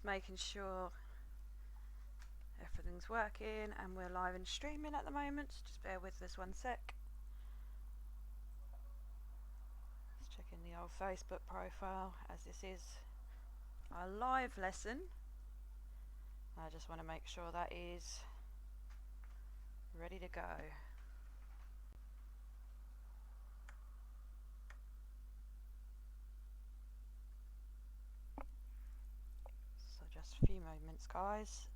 Just making sure everything's working, and we're live and streaming at the moment. Just bear with us 1 sec. Just checking the old Facebook profile, as this is a live lesson. I just want to make sure that is ready to go. So just a few moments, guys.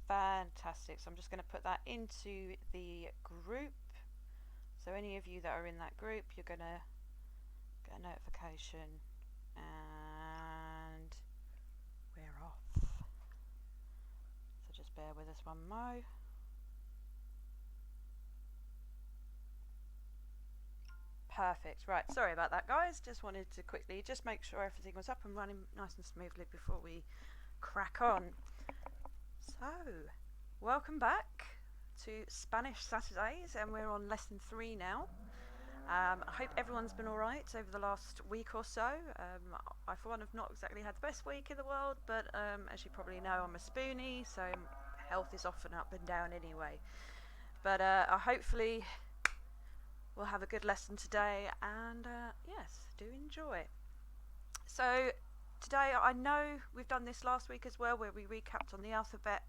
Fantastic. So I'm just going to put that into the group. So any of you that are in that group, you're going to get a notification, and we're off. So just bear with us one mo. Perfect. Right, sorry about that, guys. Just wanted to quickly just make sure everything was up and running nice and smoothly before we crack on. So, welcome back to Spanish Saturdays, and we're on lesson 3 now. I hope everyone's been alright over the last week or so. I for one have not exactly had the best week in the world, but as you probably know, I'm a spoonie, so health is often up and down anyway. But hopefully we'll have a good lesson today, and yes, do enjoy. So today, I know we've done this last week as well, where we recapped on the alphabet,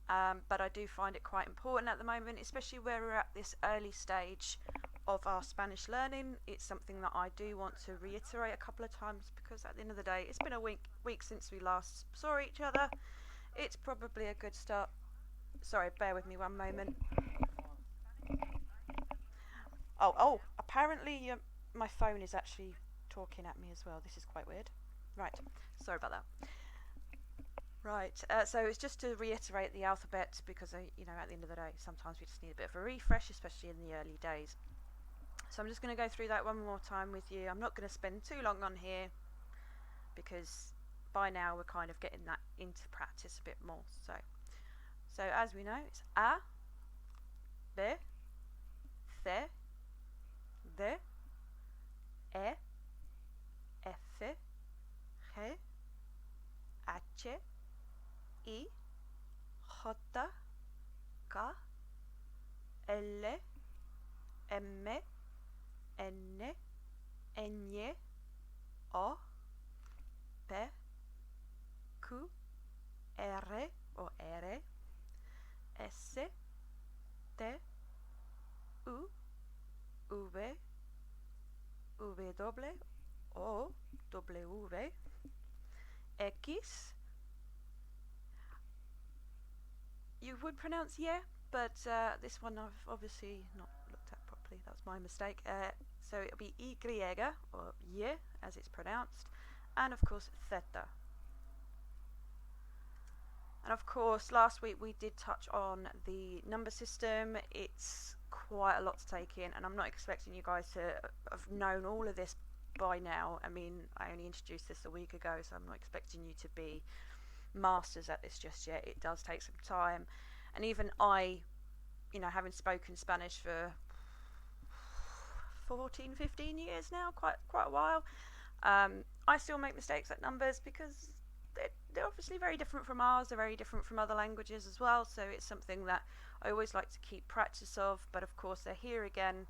but I do find it quite important at the moment, especially where we're at this early stage of our Spanish learning. It's something that I do want to reiterate a couple of times, because at the end of the day, it's been a week since we last saw each other. It's probably a good start. Sorry, bear with me one moment. Oh, apparently my phone is actually talking at me as well. This is quite weird. Right, sorry about that. Right, so it's just to reiterate the alphabet, because you know, at the end of the day, sometimes we just need a bit of a refresh, especially in the early days. So I'm just going to go through that one more time with you. I'm not going to spend too long on here, because by now we're kind of getting that into practice a bit more. So as we know, it's A, B, C, D, E, F, G, H, I, J, K, L, M, N, Ñ, O, P, Q, R o R, S, T, U, V, W o W, X. You would pronounce yeah, but this one I've obviously not looked at properly. That's my mistake. So it'll be Y or Y as it's pronounced, and of course theta. And of course, last week we did touch on the number system. It's quite a lot to take in, and I'm not expecting you guys to have known all of this by now. I mean, I only introduced this a week ago, so I'm not expecting you to be masters at this just yet. It does take some time, and even I, you know, having spoken Spanish for 14-15 years now, quite a while, I still make mistakes at numbers, because they're obviously very different from ours. They're very different from other languages as well, so it's something that I always like to keep practice of. But of course, they're here again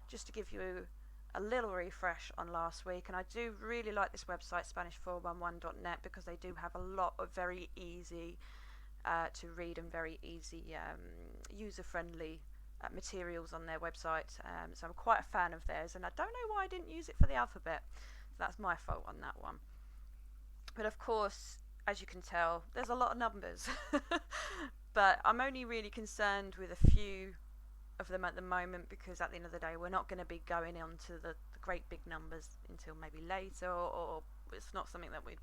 just to give you a little refresh on last week. And I do really like this website, Spanish411.net, because they do have a lot of very easy to read and very easy user-friendly materials on their website. So I'm quite a fan of theirs, and I don't know why I didn't use it for the alphabet. So that's my fault on that one. But of course, as you can tell, there's a lot of numbers. But I'm only really concerned with a few of them at the moment, because at the end of the day, we're not going to be going on to the great big numbers until maybe later, or it's not something that we'd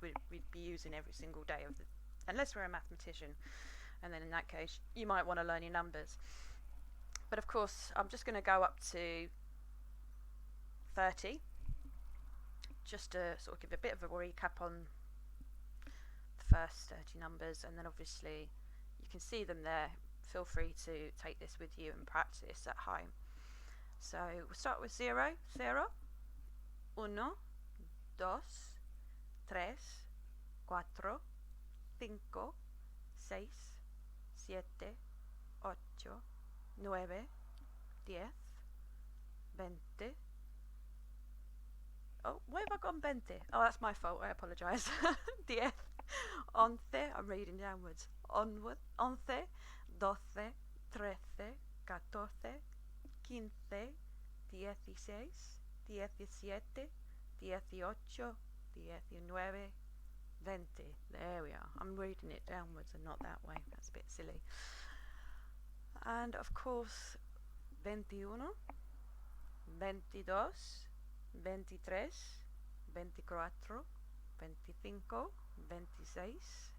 be using every single day of unless we're a mathematician, and then in that case you might want to learn your numbers. But of course, I'm just going to go up to 30, just to sort of give a bit of a recap on the first 30 numbers, and then obviously you can see them there. Feel free to take this with you and practice at home. So we'll start with 0, 0, 1, 2, tres, cuatro, cinco, seis, siete, ocho, nueve, 10, 20. Oh, where have I gone 20? Oh, that's my fault. I apologise. 10, 11. I'm reading downwards. Onward. 11, 12, 13, 14, 15, 16, 17, 18, 19, 20. There we are. I'm reading it downwards and not that way. That's a bit silly. And of course, 21, 22, 23, 24, 25, 26,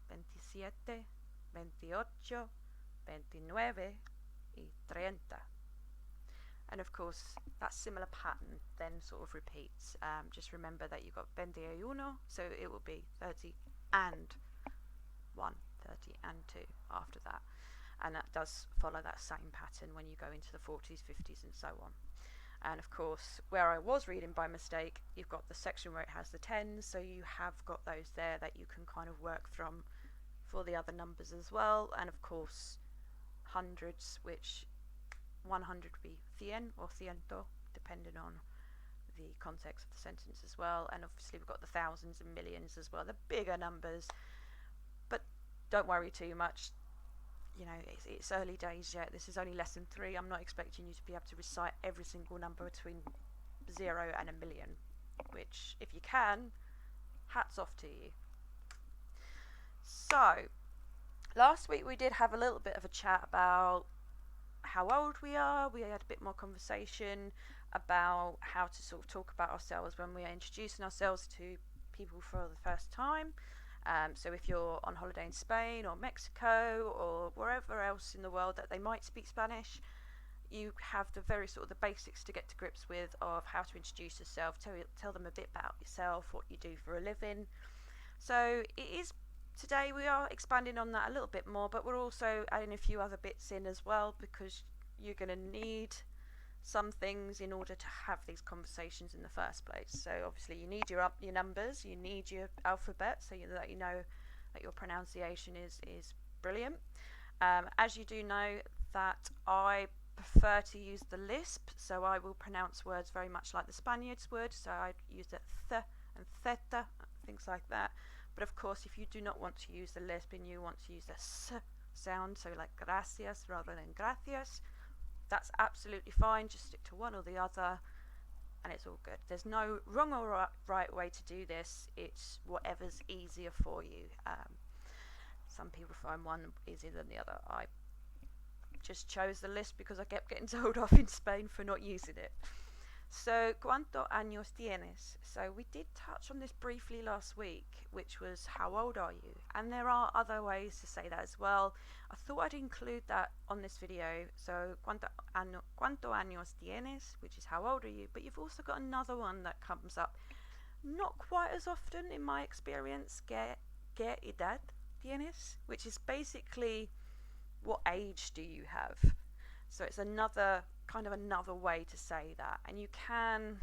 27, 28, 29 y 30. And of course, that similar pattern then sort of repeats. Just remember that you've got 21, so it will be 30 and 1, 30 and 2 after that. And that does follow that same pattern when you go into the 40s, 50s and so on. And of course, where I was reading by mistake, you've got the section where it has the tens, so you have got those there that you can kind of work from for the other numbers as well. And of course, hundreds, which 100 would be cien or ciento, depending on the context of the sentence as well. And obviously we've got the thousands and millions as well, the bigger numbers. But don't worry too much. You know, it's early days yet. This is only lesson 3. I'm not expecting you to be able to recite every single number between 0 and a million, which, if you can, hats off to you. So, last week we did have a little bit of a chat about how old we are. We had a bit more conversation about how to sort of talk about ourselves when we are introducing ourselves to people for the first time. So if you're on holiday in Spain or Mexico or wherever else in the world that they might speak Spanish, you have the very sort of the basics to get to grips with of how to introduce yourself, tell them a bit about yourself, what you do for a living. So today we are expanding on that a little bit more, but we're also adding a few other bits in as well, because you're going to need some things in order to have these conversations in the first place. So obviously you need your numbers, you need your alphabet, so that you know that your pronunciation is brilliant. As you do know that I prefer to use the lisp, so I will pronounce words very much like the Spaniards would, so I use the th and theta, things like that. But of course, if you do not want to use the lisp and you want to use the s sound, so like gracias rather than gracias, that's absolutely fine. Just stick to one or the other and it's all good. There's no wrong or right way to do this. It's whatever's easier for you. Some people find one easier than the other. I just chose the list because I kept getting told off in Spain for not using it. So, ¿cuántos años tienes? So we did touch on this briefly last week, which was how old are you? And there are other ways to say that as well. I thought I'd include that on this video. So, ¿cuántos años tienes? Which is how old are you? But you've also got another one that comes up not quite as often in my experience, ¿qué edad tienes? Which is basically what age do you have? So it's another way to say that. And you can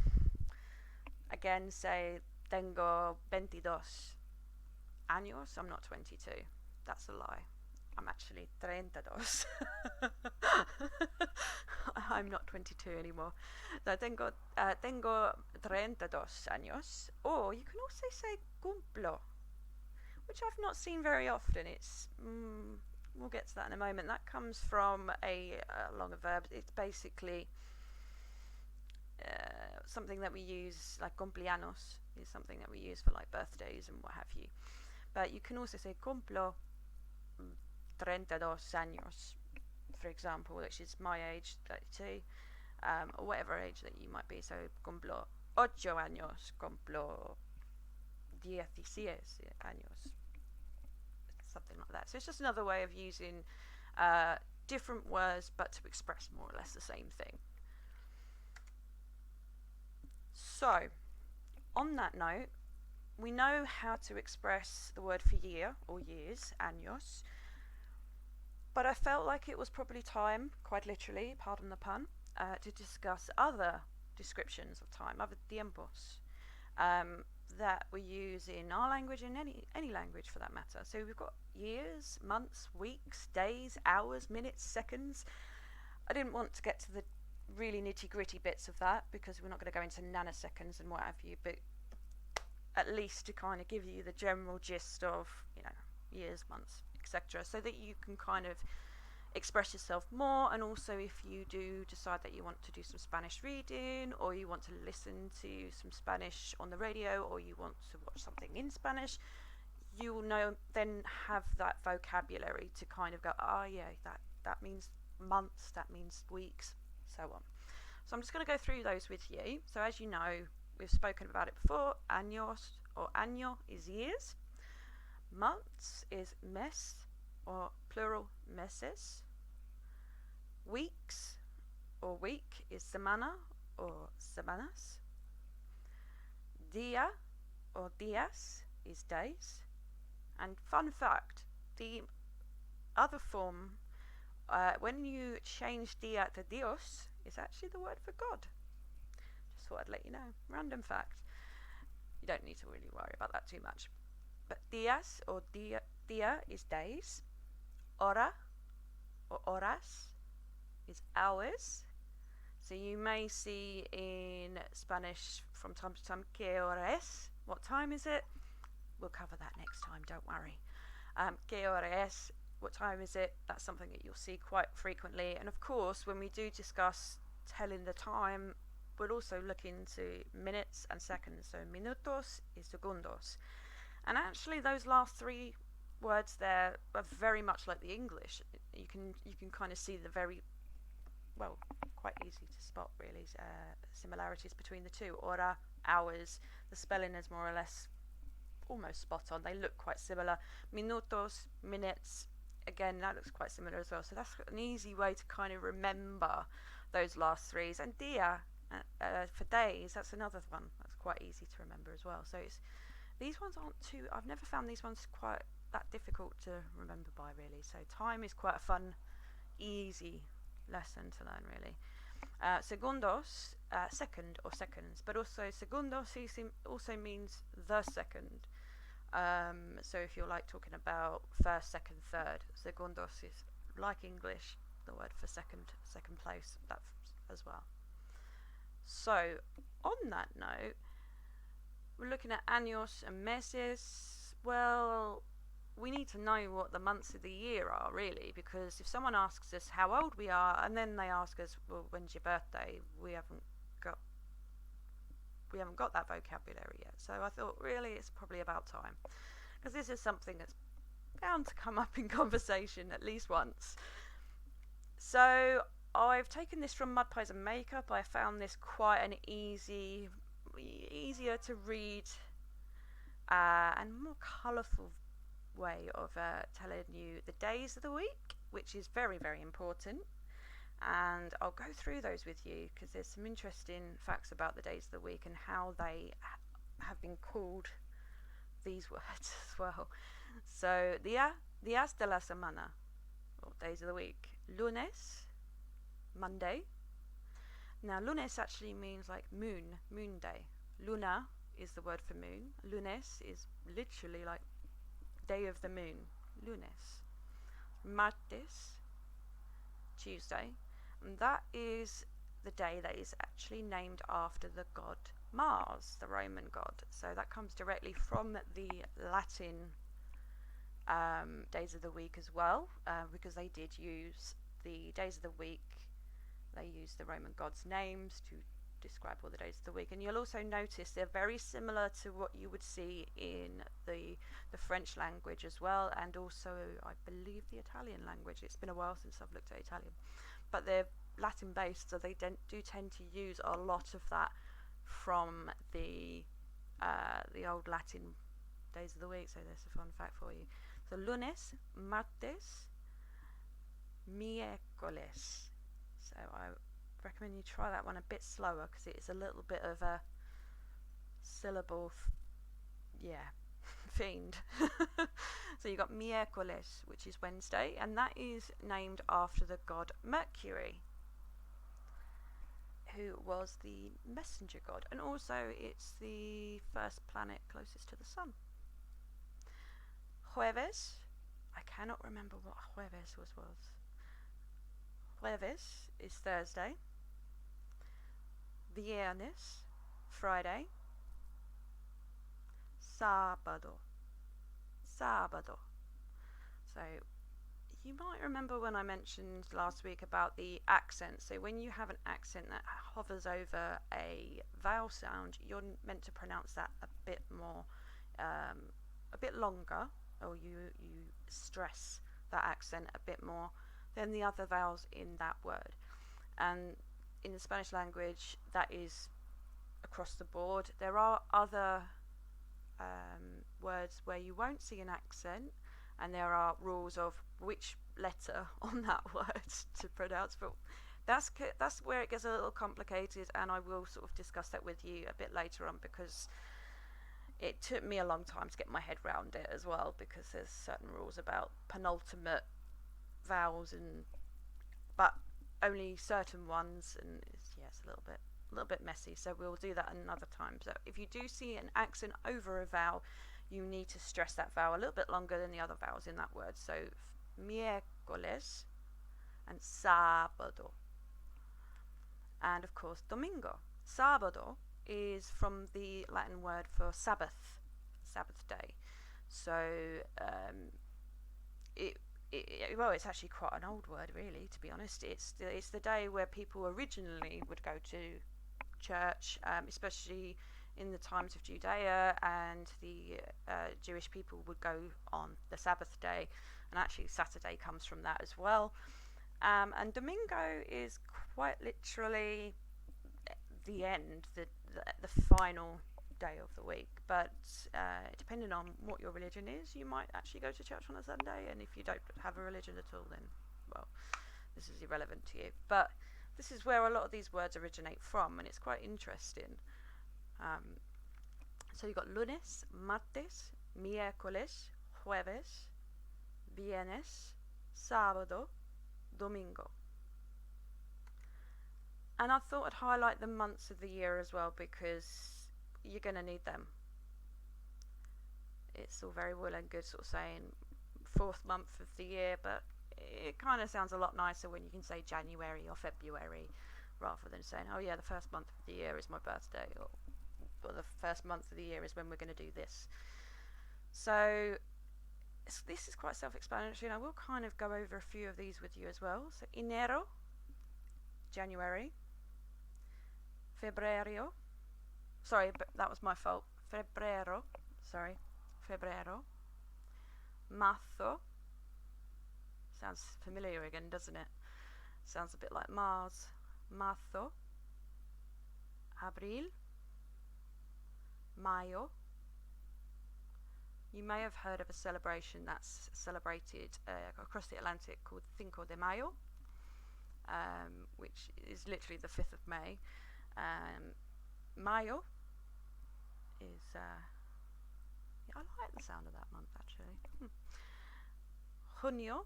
again say tengo 22 años. I'm not 22. That's a lie. I'm actually 32. I'm not 22 anymore. So tengo 32 años. Or you can also say cumplo, which I've not seen very often. It's we'll get to that in a moment. That comes from a longer verb. It's basically something that we use, like cumpleaños is something that we use for like birthdays and what have you. But you can also say cumplo 32 años, for example, which is my age, 32, or whatever age that you might be. So cumplo 8 años, cumplo 16 años. Something like that. So it's just another way of using different words but to express more or less the same thing. So on that note, we know how to express the word for year or years, años, but I felt like it was probably time, quite literally, pardon the pun, to discuss other descriptions of time, other tiempos. that we use in our language and any language for that matter. So we've got years, months, weeks, days, hours, minutes, seconds. I didn't want to get to the really nitty gritty bits of that because we're not going to go into nanoseconds and what have you, but at least to kind of give you the general gist of, years, months, etc., so that you can kind of express yourself more. And also, if you do decide that you want to do some Spanish reading, or you want to listen to some Spanish on the radio, or you want to watch something in Spanish, you will then have that vocabulary to kind of go, that means months, that means weeks, so on. So I'm just going to go through those with you. So as you know, we've spoken about it before. Años or año is years. Months is mes, or plural meses. Weeks or week is semana or semanas. Dia or días is days. And fun fact, the other form, when you change dia to Dios, is actually the word for God. Just thought I'd let you know. Random fact. You don't need to really worry about that too much. But días or dia is days. Hora or horas is hours. So you may see in Spanish from time to time, ¿qué hora es? What time is it? We'll cover that next time, don't worry. ¿Qué hora es? What time is it? That's something that you'll see quite frequently. And of course, when we do discuss telling the time, we'll also look into minutes and seconds. So minutos y segundos. And actually those last three words there are very much like the English. You can kind of see the quite easy to spot really similarities between the two. Hora, hours, the spelling is more or less almost spot on. They look quite similar. Minutos, minutes, again, that looks quite similar as well. So that's an easy way to kind of remember those last threes. And dia for days, that's another one that's quite easy to remember as well. So these ones aren't too, I've never found these ones quite that difficult to remember by really. So time is quite a fun, easy lesson to learn really. Segundos, second or seconds, but also segundos also means the second. So if you're like talking about first, second, third, segundos is like English, the word for second place, that as well. So on that note, we're looking at años and meses. Well, we need to know what the months of the year are really, because if someone asks us how old we are and then they ask us, well, when's your birthday, we haven't got that vocabulary yet. So I thought really it's probably about time, because this is something that's bound to come up in conversation at least once. So I've taken this from Mud Pies and Makeup. I found this quite an easier to read and more colourful way of telling you the days of the week, which is very, very important. And I'll go through those with you because there's some interesting facts about the days of the week and how they have been called these words as well. So días de la semana, or days of the week. Lunes, Monday. Now lunes actually means like moon day. Luna is the word for moon. Lunes is literally like day of the moon. Lunes. Martes, Tuesday. And that is the day that is actually named after the god Mars, the Roman god. So that comes directly from the Latin days of the week as well, because they did use the days of the week. They used the Roman gods' names to describe all the days of the week. And you'll also notice they're very similar to what you would see in the French language as well, and also I believe the Italian language. It's been a while since I've looked at Italian, but they're Latin based, so they do tend to use a lot of that from the old Latin days of the week. So there's a fun fact for you. So lunes, martes, miércoles. So I recommend you try that one a bit slower because it is a little bit of a syllable fiend. So you got miércoles, which is Wednesday, and that is named after the god Mercury, who was the messenger god, and also it's the first planet closest to the sun. Jueves, I cannot remember what jueves was. Jueves is Thursday. Viernes, Friday. Sábado. So you might remember when I mentioned last week about the accent. So when you have an accent that hovers over a vowel sound, you're meant to pronounce that a bit more, a bit longer, or you stress that accent a bit more than the other vowels in that word. And in the Spanish language, that is across the board. There are other words where you won't see an accent, and there are rules of which letter on that word to pronounce, but that's where it gets a little complicated, and I will sort of discuss that with you a bit later on, because it took me a long time to get my head around it as well, because there's certain rules about penultimate vowels, but only certain ones, and it's a little bit messy, so we'll do that another time. So if you do see an accent over a vowel, you need to stress that vowel a little bit longer than the other vowels in that word. So miércoles and sábado, and of course domingo. Sábado is from the Latin word for Sabbath day. So it's actually quite an old word, really, to be honest. It's the day where people originally would go to church, especially in the times of Judea, and the Jewish people would go on the Sabbath day, and actually Saturday comes from that as well. And Domingo is quite literally the end, the final day of the week. But depending on what your religion is, you might actually go to church on a Sunday, and if you don't have a religion at all, then, well, this is irrelevant to you. But this is where a lot of these words originate from, and it's quite interesting. So you've got lunes, martes, miércoles, jueves, viernes, sábado, domingo. And I thought I'd highlight the months of the year as well, because you're going to need them. It's all very well and good sort of saying fourth month of the year, but it kind of sounds a lot nicer when you can say January or February, rather than saying, oh yeah, the first month of the year is my birthday, or the first month of the year is when we're going to do this. So this is quite self-explanatory, and I will kind of go over a few of these with you as well. So enero, January. Febrero, sorry, but that was my fault. Febrero. Marzo. Sounds familiar again, doesn't it? Sounds a bit like Mars. Marzo. Abril. Mayo. You may have heard of a celebration that's celebrated across the Atlantic called Cinco de Mayo, which is literally the 5th of May. Mayo is, I like the sound of that month actually. Junio,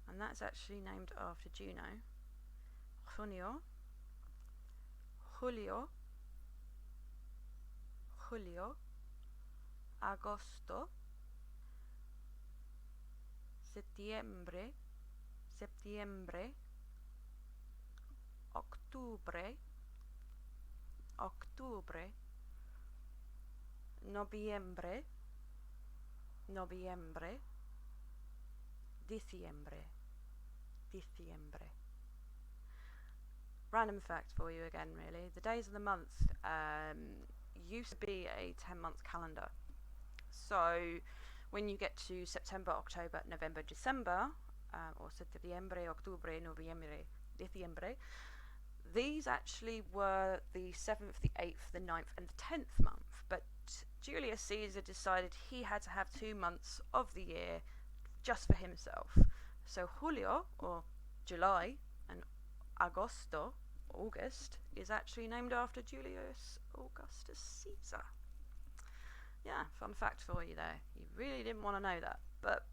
and that's actually named after Juno. Junio. Julio. Agosto. Septiembre. Octubre. Noviembre. Diciembre. Random fact for you again, really. The days of the month used to be a 10-month calendar. So when you get to September, October, November, December, or Septiembre, Octubre, Noviembre, Diciembre, these actually were the 7th, the 8th, the 9th, and the 10th month. But Julius Caesar decided he had to have 2 months of the year just for himself. So Julio, or July, and Agosto, August, is actually named after Julius Augustus Caesar. Yeah, fun fact for you there. You really didn't want to know that, but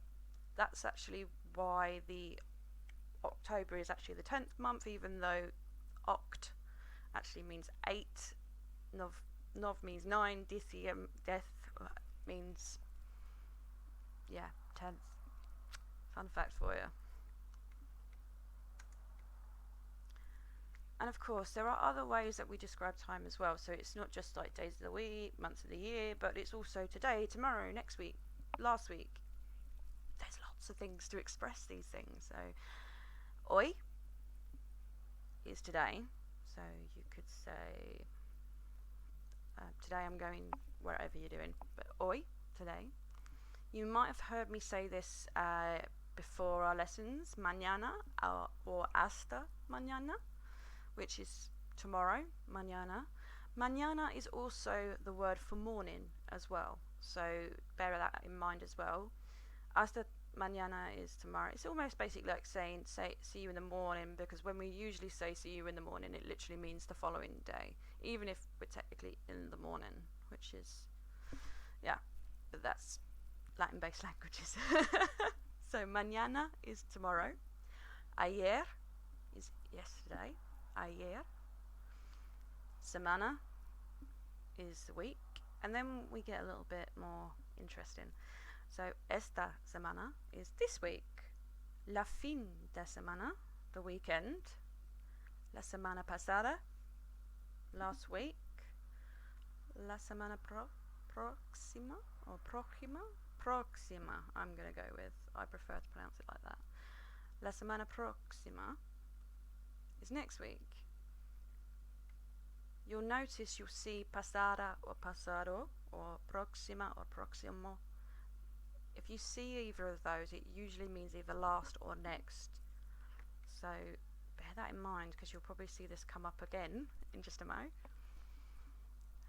that's actually why the October is actually the 10th month, even though oct actually means 8. Nov means 9. Dithium, death, means, 10th. Fun fact for you. And of course, there are other ways that we describe time as well. So it's not just like days of the week, months of the year, but it's also today, tomorrow, next week, last week. There's lots of things to express these things. So, hoy is today. So you could say, today I'm going wherever you're doing, but hoy, today. You might have heard me say this before our lessons, mañana or hasta mañana, which is tomorrow, mañana. Mañana is also the word for morning as well, so bear that in mind as well. Hasta mañana is tomorrow. It's almost basically like saying see you in the morning, because when we usually say see you in the morning, it literally means the following day, even if we're technically in the morning, which is, but that's Latin-based languages. So mañana is tomorrow. Ayer is yesterday. Ayer. Semana is the week. And then we get a little bit more interesting. So esta semana is this week. La fin de semana, the weekend. La semana pasada, last week. La semana próxima or próxima? Próxima, I'm going to go with. I prefer to pronounce it like that. La semana próxima is next week. You'll notice you'll see pasada or pasado or próxima or próximo. If you see either of those, it usually means either last or next. So bear that in mind, because you'll probably see this come up again in just a moment.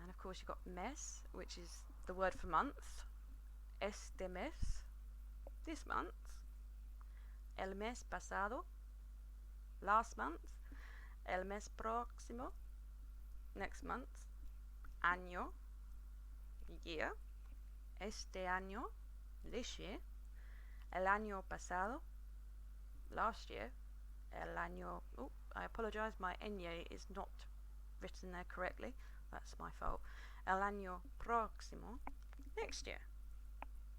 And of course you've got mes, which is the word for month. Este mes, this month. El mes pasado, last month. El mes próximo, next month. Año, year. Este año, this year. El año pasado, last year. El año, I apologise, my ñe is not written there correctly. That's my fault. El año próximo, next year.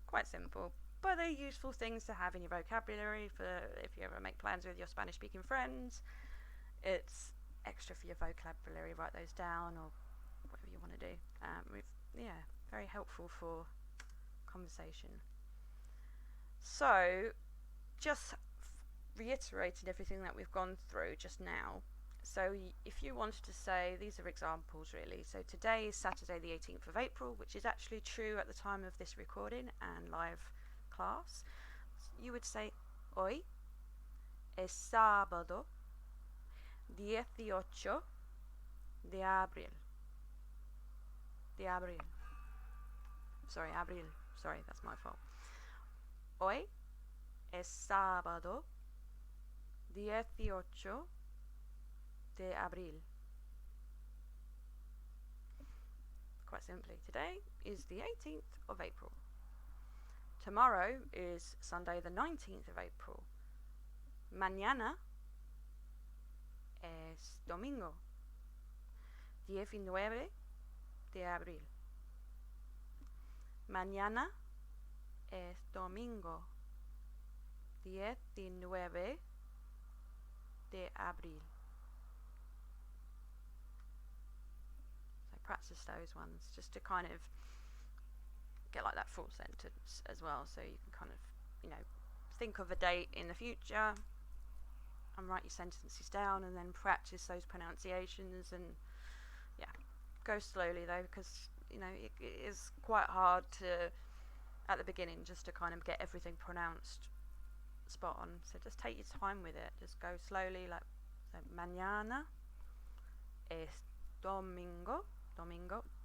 Quite simple, but they're useful things to have in your vocabulary for if you ever make plans with your Spanish speaking friends. It's extra for your vocabulary, write those down or whatever you want to do. Very helpful for conversation. So just reiterating everything that we've gone through just now. So if you wanted to say, these are examples really. So today is Saturday the 18th of April, which is actually true at the time of this recording and live class. You would say, hoy es sábado 18 de abril. Abril. Sorry, that's my fault. Hoy es sábado 18 de abril. Quite simply, today is the 18th of April. Tomorrow is Sunday the 19th of April. Mañana es domingo 19 de abril. Mañana es domingo 19 de abril. So practice those ones just to kind of get like that full sentence as well, so you can kind of, think of a date in the future and write your sentences down and then practice those pronunciations. And go slowly though, because it is quite hard to at the beginning just to kind of get everything pronounced spot on. So just take your time with it, just go slowly, like so mañana es domingo.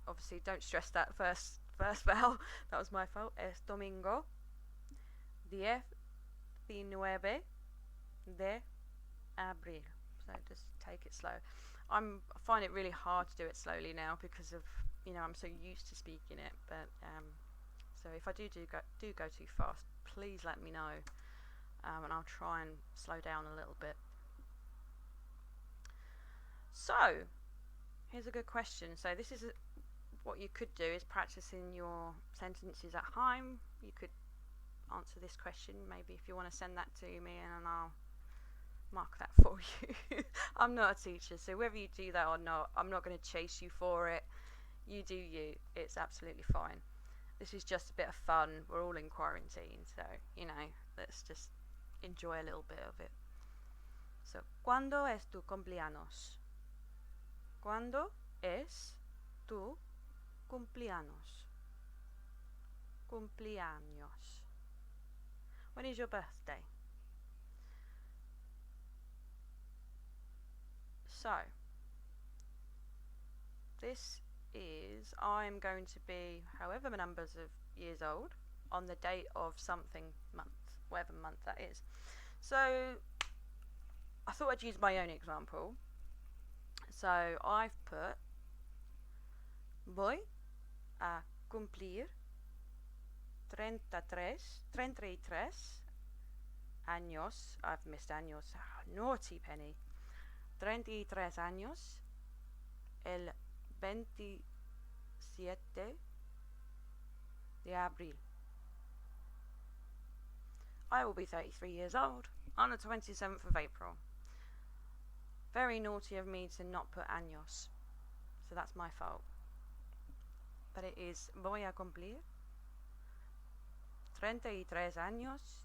Obviously don't stress that first vowel, that was my fault. Es domingo 19 de abril. So just take it slow. I find it really hard to do it slowly now because of I'm so used to speaking it, but so if I do go too fast, please let me know, and I'll try and slow down a little bit. So, here's a good question. So this is what you could do is practicing your sentences at home. You could answer this question maybe if you want to send that to me, and I'll mark that for you. I'm not a teacher, so whether you do that or not, I'm not going to chase you for it. You do you. It's absolutely fine. This is just a bit of fun. We're all in quarantine, so, let's just enjoy a little bit of it. So, ¿cuándo es tu cumpleaños? ¿Cuándo es tu cumpleaños? Cumpleaños. When is your birthday? So, this is, I'm going to be however many numbers of years old on the date of something month, whatever month that is. So, I thought I'd use my own example. So, I've put voy a cumplir 33 años. I've missed años. Naughty Penny. 33 años el 27 de abril. I will be 33 years old on the 27th of April. Very naughty of me to not put años, so that's my fault. But it is voy a cumplir 33 años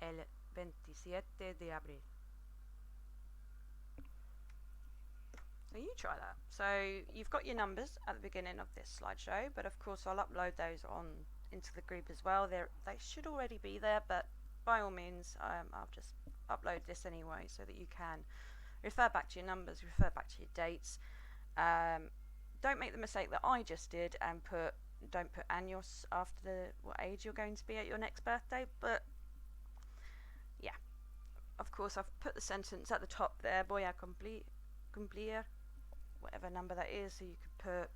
el 27 de abril. So you try that. So you've got your numbers at the beginning of this slideshow, but of course I'll upload those on into the group as well. They should already be there, but by all means I'll just upload this anyway so that you can refer back to your numbers, refer back to your dates. Don't make the mistake that I just did and don't put años after what age you're going to be at your next birthday. But yeah, of course I've put the sentence at the top there, voy a cumplir, whatever number that is, so you could put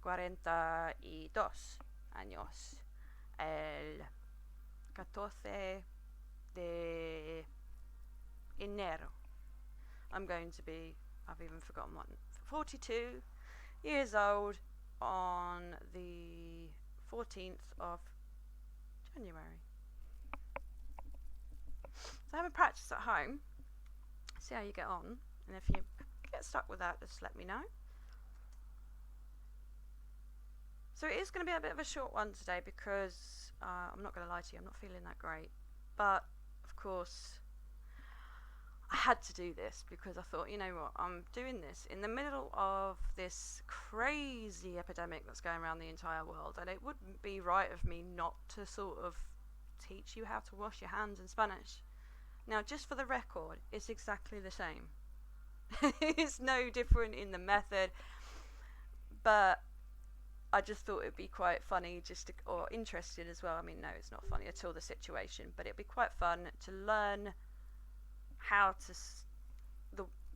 42 años el 14 de enero. I'm going to be, I've even forgotten what, 42 years old on the 14th of January. So have a practice at home, see how you get on, and if you get stuck with that, just let me know. So it is going to be a bit of a short one today because I'm not going to lie to you, I'm not feeling that great, but of course I had to do this because I thought, you know what, I'm doing this in the middle of this crazy epidemic that's going around the entire world, and it wouldn't be right of me not to sort of teach you how to wash your hands in Spanish. Now, just for the record, it's exactly the same. It's no different in the method, but I just thought it'd be quite funny or interesting as well. I mean, no, it's not funny at all, the situation, but it'd be quite fun to learn how to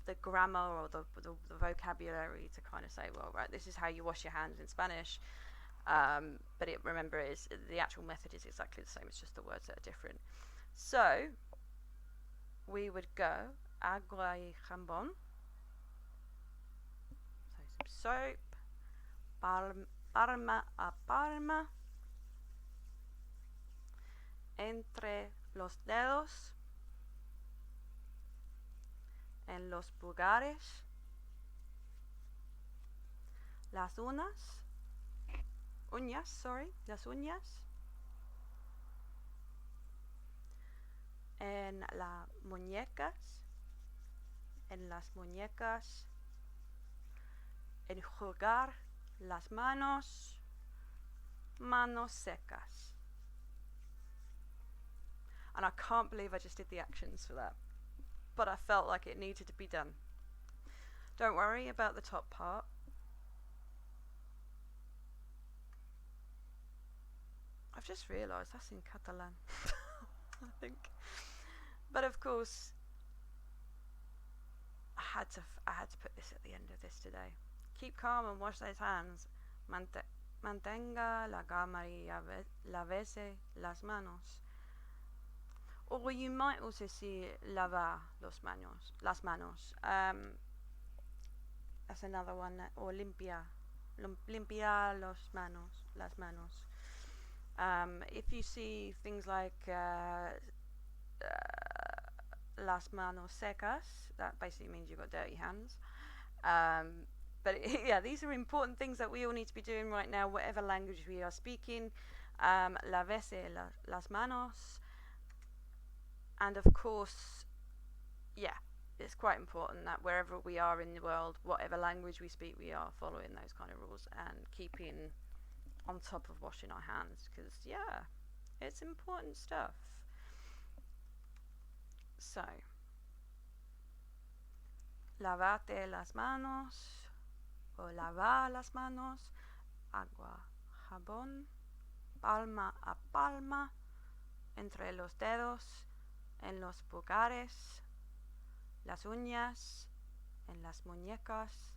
the grammar or the vocabulary to kind of say, well, right, this is how you wash your hands in Spanish. But remember, the actual method is exactly the same. It's just the words that are different. So we would go agua y jambón. So some soap, palma a palma, entre los dedos, en los pulgares, las uñas, en las muñecas, enjuagar las manos secas. And I can't believe I just did the actions for that, but I felt like it needed to be done. Don't worry about the top part. I've just realised that's in Catalan. I think. But of course, I had to put this at the end of this today. Keep calm and wash those hands. Mantenga la calma y lávese las manos. Or you might also see lavar las manos. That's another one. Or limpiar las manos. If you see things like las manos secas, that basically means you've got dirty hands. But yeah, these are important things that we all need to be doing right now, whatever language we are speaking. Lavese las manos. And of course, yeah, it's quite important that wherever we are in the world, whatever language we speak, we are following those kind of rules and keeping on top of washing our hands, because yeah, it's important stuff. So, lavate las manos o lavar las manos, agua, jabón, palma a palma, entre los dedos, en los pulgares, las uñas, en las muñecas,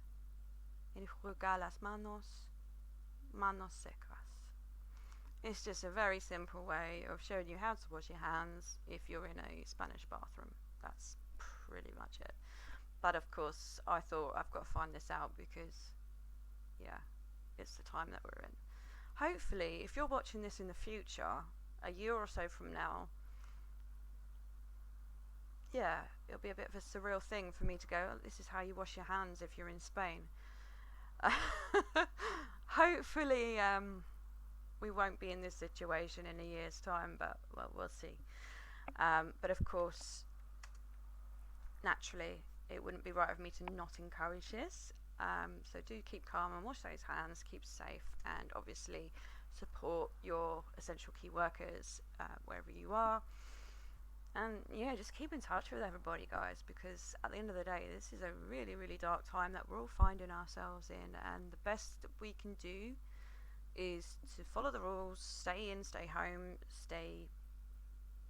enjuagar las manos, manos secas. It's just a very simple way of showing you how to wash your hands if you're in a Spanish bathroom. That's pretty much it. But of course, I thought I've got to find this out because, yeah, it's the time that we're in. Hopefully, if you're watching this in the future, a year or so from now, yeah, it'll be a bit of a surreal thing for me to go, oh, this is how you wash your hands if you're in Spain. Hopefully, we won't be in this situation in a year's time, but well, we'll see. But of course, naturally, it wouldn't be right of me to not encourage this. So do keep calm and wash those hands, keep safe, and obviously support your essential key workers wherever you are. And yeah, just keep in touch with everybody, guys, because at the end of the day, this is a really, really dark time that we're all finding ourselves in, and the best that we can do is to follow the rules, stay in, stay home, stay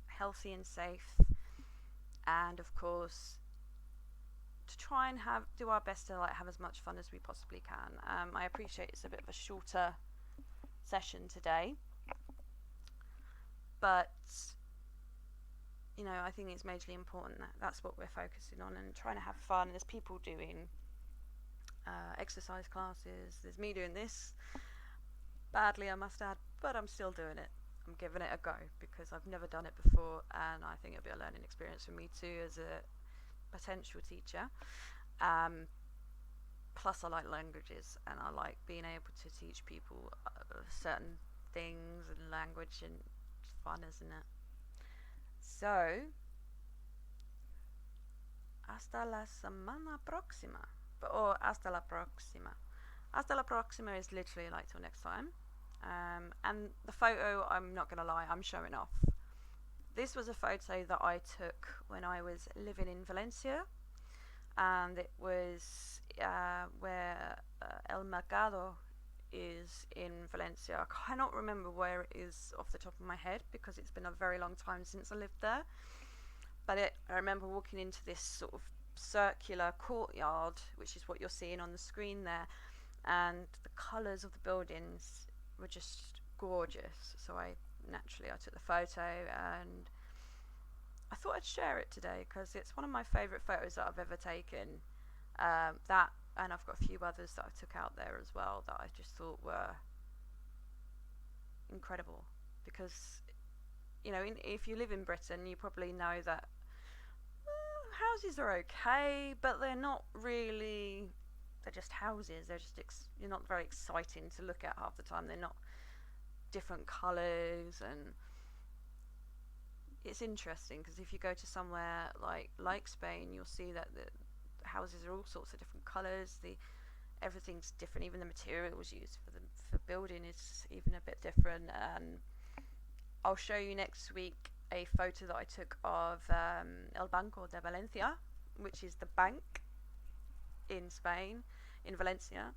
healthy and safe, and of course to try and do our best to have as much fun as we possibly can. I appreciate it's a bit of a shorter session today, but you know, I think it's majorly important that that's what we're focusing on and trying to have fun. There's people doing exercise classes, there's me doing this badly, I must add, but I'm still doing it. I'm giving it a go because I've never done it before, and I think it'll be a learning experience for me too as a potential teacher. Plus I like languages, and I like being able to teach people certain things and language, and it's fun, isn't it? So, hasta la semana próxima, or hasta la próxima. Hasta la próxima is literally like till next time. And the photo, I'm not going to lie, I'm showing off. This was a photo that I took when I was living in Valencia, and it was where El Mercado is in Valencia. I cannot remember where it is off the top of my head because it's been a very long time since I lived there. But I remember walking into this sort of circular courtyard, which is what you're seeing on the screen there, and the colours of the buildings were just gorgeous. So I took the photo, and I thought I'd share it today because it's one of my favourite photos that I've ever taken. That, and I've got a few others that I took out there as well that I just thought were incredible. Because, you know, if you live in Britain, you probably know that houses are okay, but they're not really, they're just houses. They're just, you're not very exciting to look at half the time. They're not different colours, and it's interesting because if you go to somewhere like Spain, you'll see that the houses are all sorts of different colours. Everything's different. Even the materials used for building is even a bit different. And I'll show you next week a photo that I took of El Banco de Valencia, which is the bank in Spain, in Valencia.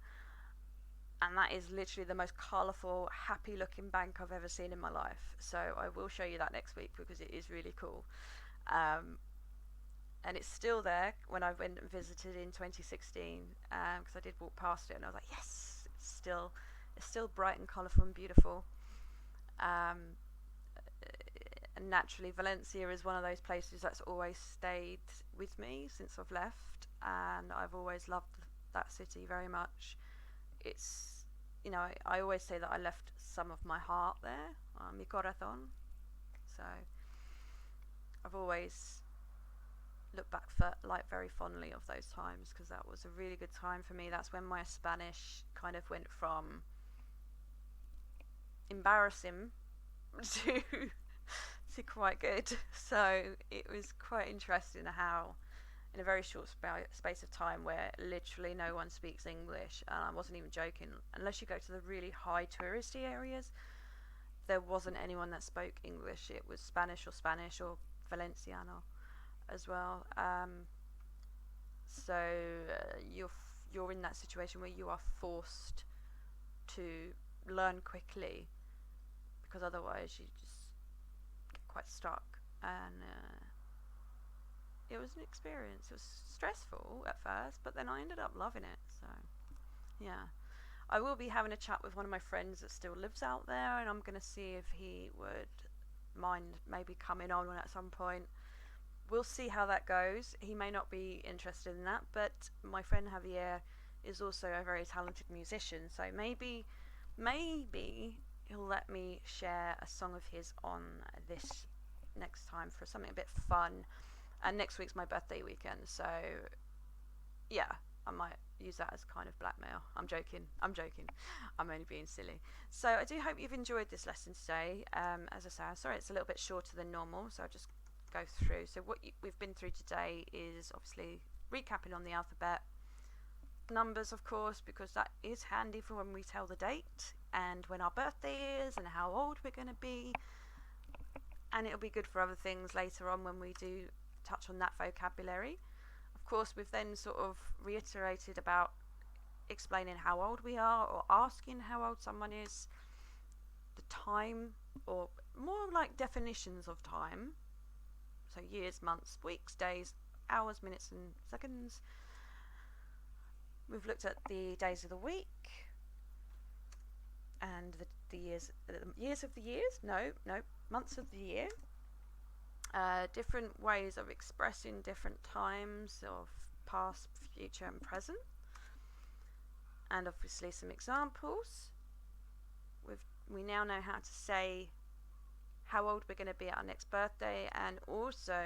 And that is literally the most colourful, happy looking bank I've ever seen in my life. So I will show you that next week because it is really cool. And it's still there when I went and visited in 2016, because I did walk past it and I was like, yes, it's still bright and colourful and beautiful. And And naturally, Valencia is one of those places that's always stayed with me since I've left, and I've always loved that city very much. It's, I always say that I left some of my heart there, mi corazón. So I've always looked back very fondly of those times, because that was a really good time for me. That's when my Spanish kind of went from embarrassing to to quite good. So it was quite interesting how in a very short space of time, where literally no one speaks English, and I wasn't even joking, unless you go to the really high touristy areas, there wasn't anyone that spoke English. It was Spanish or Valenciano as well. So you're in that situation where you are forced to learn quickly, because otherwise you just get quite stuck. And it was an experience. It was stressful at first, but then I ended up loving it. So yeah, I will be having a chat with one of my friends that still lives out there, and I'm going to see if he would mind maybe coming on at some point. We'll see how that goes. He may not be interested in that, but my friend Javier is also a very talented musician, so maybe he'll let me share a song of his on this next time for something a bit fun. And next week's my birthday weekend, so yeah, I might use that as kind of blackmail. I'm joking. I'm only being silly. So I do hope you've enjoyed this lesson today. As I say, I'm sorry it's a little bit shorter than normal, so I'll just go through. So what we've been through today is obviously recapping on the alphabet, numbers of course, because that is handy for when we tell the date and when our birthday is and how old we're going to be, and it'll be good for other things later on when we do touch on that vocabulary. Of course, we've then sort of reiterated about explaining how old we are, or asking how old someone is, the time, or more like definitions of time, so years, months, weeks, days, hours, minutes and seconds. We've looked at the days of the week and the years of the years, months of the year. Different ways of expressing different times of past, future and present, and obviously some examples. We now know how to say how old we're going to be at our next birthday, and also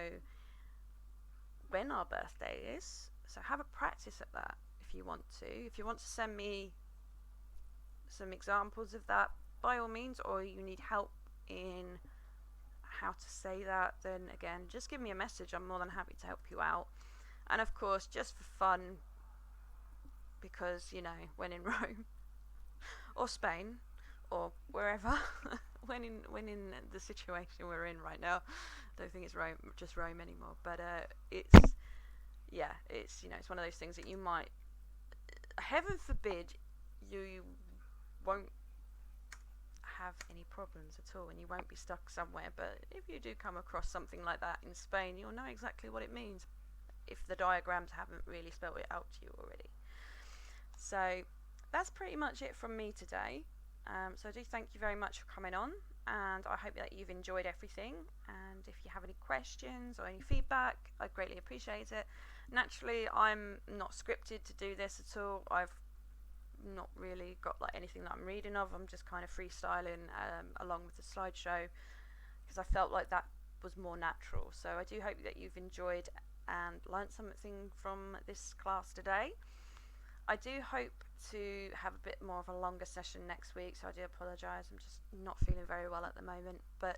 when our birthday is. So have a practice at that if you want to. If you want to send me some examples of that, by all means, or you need help in how to say that, then again, just give me a message. I'm more than happy to help you out. And of course, just for fun, because when in Rome or Spain or wherever, when in the situation we're in right now, I don't think it's just Rome anymore, but it's one of those things that you might, heaven forbid, you won't have any problems at all and you won't be stuck somewhere, but if you do come across something like that in Spain, you'll know exactly what it means if the diagrams haven't really spelled it out to you already. So that's pretty much it from me today. So I do thank you very much for coming on, and I hope that you've enjoyed everything. And if you have any questions or any feedback, I'd greatly appreciate it. Naturally, I'm not scripted to do this at all. I've not really got anything that I'm reading of. I'm just kind of freestyling along with the slideshow, because I felt like that was more natural. So I do hope that you've enjoyed and learnt something from this class today. I do hope to have a bit more of a longer session next week, so I do apologise. I'm just not feeling very well at the moment, but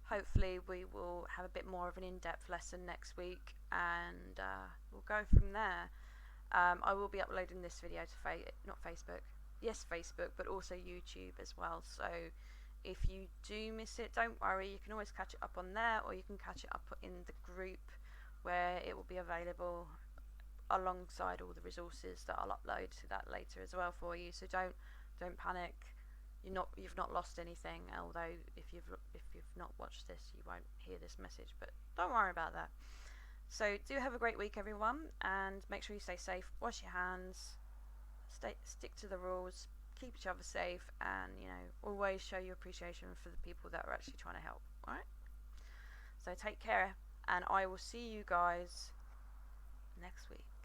hopefully we will have a bit more of an in-depth lesson next week, and we'll go from there. I will be uploading this video to Facebook, but also YouTube as well. So if you do miss it, don't worry, you can always catch it up on there, or you can catch it up in the group where it will be available alongside all the resources that I'll upload to that later as well for you. So don't panic. You've not lost anything, although if you've not watched this, you won't hear this message, but don't worry about that. So do have a great week, everyone, and make sure you stay safe, wash your hands, stick to the rules, keep each other safe, and always show your appreciation for the people that are actually trying to help. All right? So take care, and I will see you guys next week.